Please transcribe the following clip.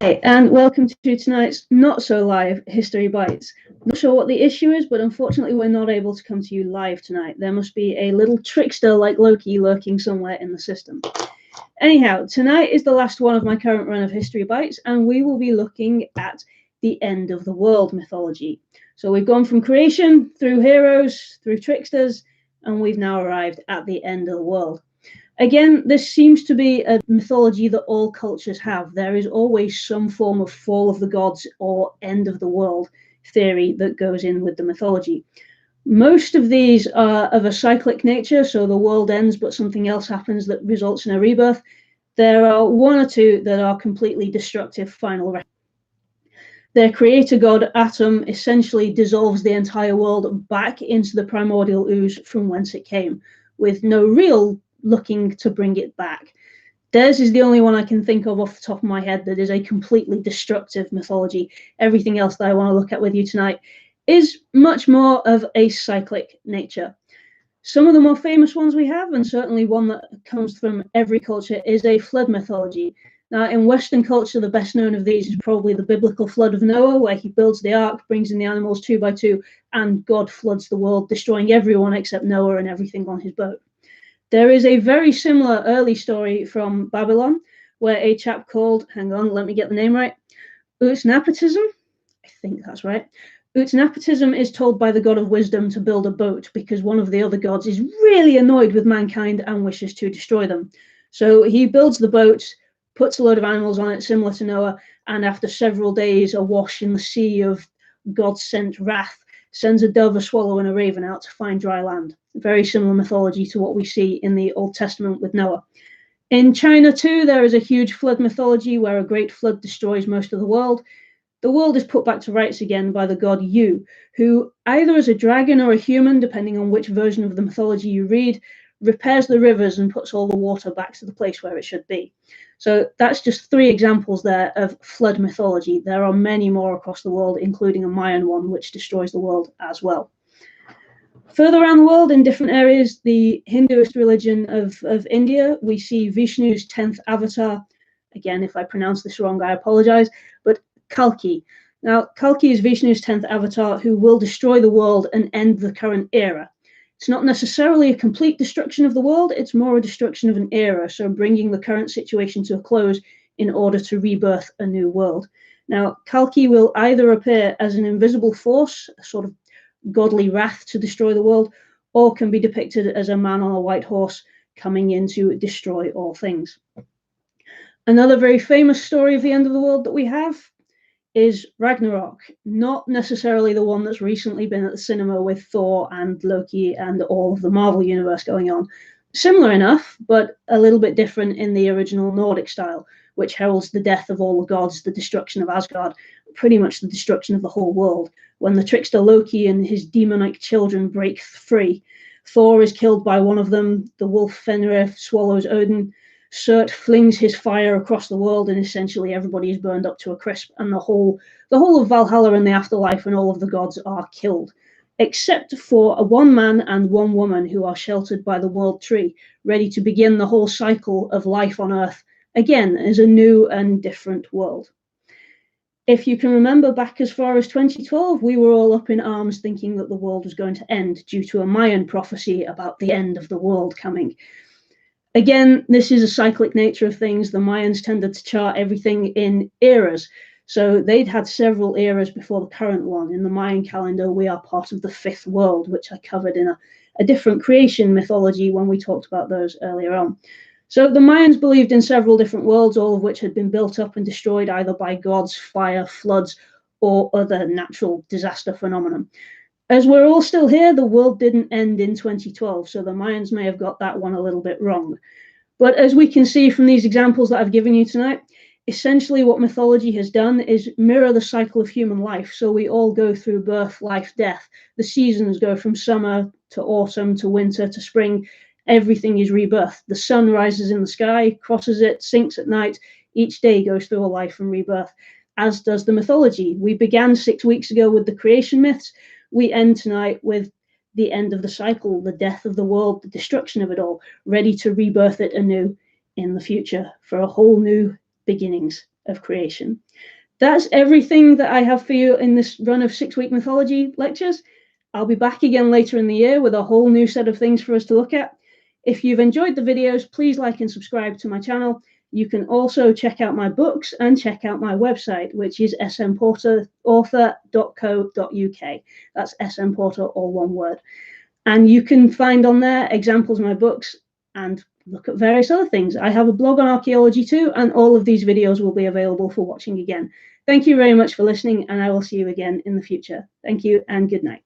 Hey, and welcome to tonight's not so live History Bites. Not sure what the issue is, but unfortunately we're not able to come to you live tonight. There must be a little trickster like Loki lurking somewhere in the system. Anyhow, tonight is the last one of my current run of History Bites, and we will be looking at the end of the world mythology. So we've gone from creation, through heroes, through tricksters, and we've now arrived at the end of the world. Again, this seems to be a mythology that all cultures have. There is always some form of fall of the gods or end of the world theory that goes in with the mythology. Most of these are of a cyclic nature, so the world ends, but something else happens that results in a rebirth. There are one or two that are completely destructive final. Their creator god, Atum, essentially dissolves the entire world back into the primordial ooze from whence it came, with no real looking to bring it back. Theirs is the only one I can think of off the top of my head that is a completely destructive mythology. Everything else that I want to look at with you tonight is much more of a cyclic nature. Some of the more famous ones we have, and certainly one that comes from every culture, is a flood mythology. Now, in Western culture, the best known of these is probably the biblical flood of Noah, where he builds the ark, brings in the animals 2 by 2, and God floods the world, destroying everyone except Noah and everything on his boat. There is a very similar early story from Babylon, where a chap called, hang on, let me get the name right, Utnapishtim, I think that's right. Utnapishtim is told by the god of wisdom to build a boat because one of the other gods is really annoyed with mankind and wishes to destroy them. So he builds the boat, puts a load of animals on it, similar to Noah, and after several days awash in the sea of God-sent wrath, sends a dove, a swallow, and a raven out to find dry land. Very similar mythology to what we see in the Old Testament with Noah. In China, too, there is a huge flood mythology where a great flood destroys most of the world. The world is put back to rights again by the god Yu, who, either as a dragon or a human, depending on which version of the mythology you read, repairs the rivers and puts all the water back to the place where it should be. So that's just 3 examples there of flood mythology. There are many more across the world, including a Mayan one, which destroys the world as well. Further around the world, in different areas, the Hinduist religion of India, we see Vishnu's 10th avatar. Again, if I pronounce this wrong, I apologize, but Kalki. Now, Kalki is Vishnu's 10th avatar who will destroy the world and end the current era. It's not necessarily a complete destruction of the world, it's more a destruction of an era, so bringing the current situation to a close in order to rebirth a new world. Now, Kalki will either appear as an invisible force, a sort of godly wrath to destroy the world, or can be depicted as a man on a white horse coming in to destroy all things. Another very famous story of the end of the world that we have is Ragnarok, not necessarily the one that's recently been at the cinema with Thor and Loki and all of the Marvel universe going on. Similar enough, but a little bit different in the original Nordic style, which heralds the death of all the gods, the destruction of Asgard, pretty much the destruction of the whole world. When the trickster Loki and his demonic children break free, Thor is killed by one of them, the wolf Fenrir swallows Odin, Surt flings his fire across the world, and essentially everybody is burned up to a crisp, and the whole of Valhalla and the afterlife and all of the gods are killed, except for a 1 man and 1 woman who are sheltered by the world tree, ready to begin the whole cycle of life on Earth again as a new and different world. If you can remember back as far as 2012, we were all up in arms thinking that the world was going to end due to a Mayan prophecy about the end of the world coming. Again, this is a cyclic nature of things. The Mayans tended to chart everything in eras. So they'd had several eras before the current one. In the Mayan calendar, we are part of the 5th world, which I covered in a different creation mythology when we talked about those earlier on. So the Mayans believed in several different worlds, all of which had been built up and destroyed either by gods, fire, floods, or other natural disaster phenomenon. As we're all still here, the world didn't end in 2012, so the Mayans may have got that one a little bit wrong. But as we can see from these examples that I've given you tonight, essentially what mythology has done is mirror the cycle of human life. So we all go through birth, life, death. The seasons go from summer to autumn to winter to spring. Everything is rebirth. The sun rises in the sky, crosses it, sinks at night. Each day goes through a life and rebirth, as does the mythology. We began 6 weeks ago with the creation myths. We end tonight with the end of the cycle, the death of the world, the destruction of it all, ready to rebirth it anew in the future for a whole new beginnings of creation. That's everything that I have for you in this run of 6-week mythology lectures. I'll be back again later in the year with a whole new set of things for us to look at. If you've enjoyed the videos, please like and subscribe to my channel. You can also check out my books and check out my website, which is smporterauthor.co.uk. That's smporter, all one word. And you can find on there examples of my books and look at various other things. I have a blog on archaeology too, and all of these videos will be available for watching again. Thank you very much for listening, and I will see you again in the future. Thank you and good night.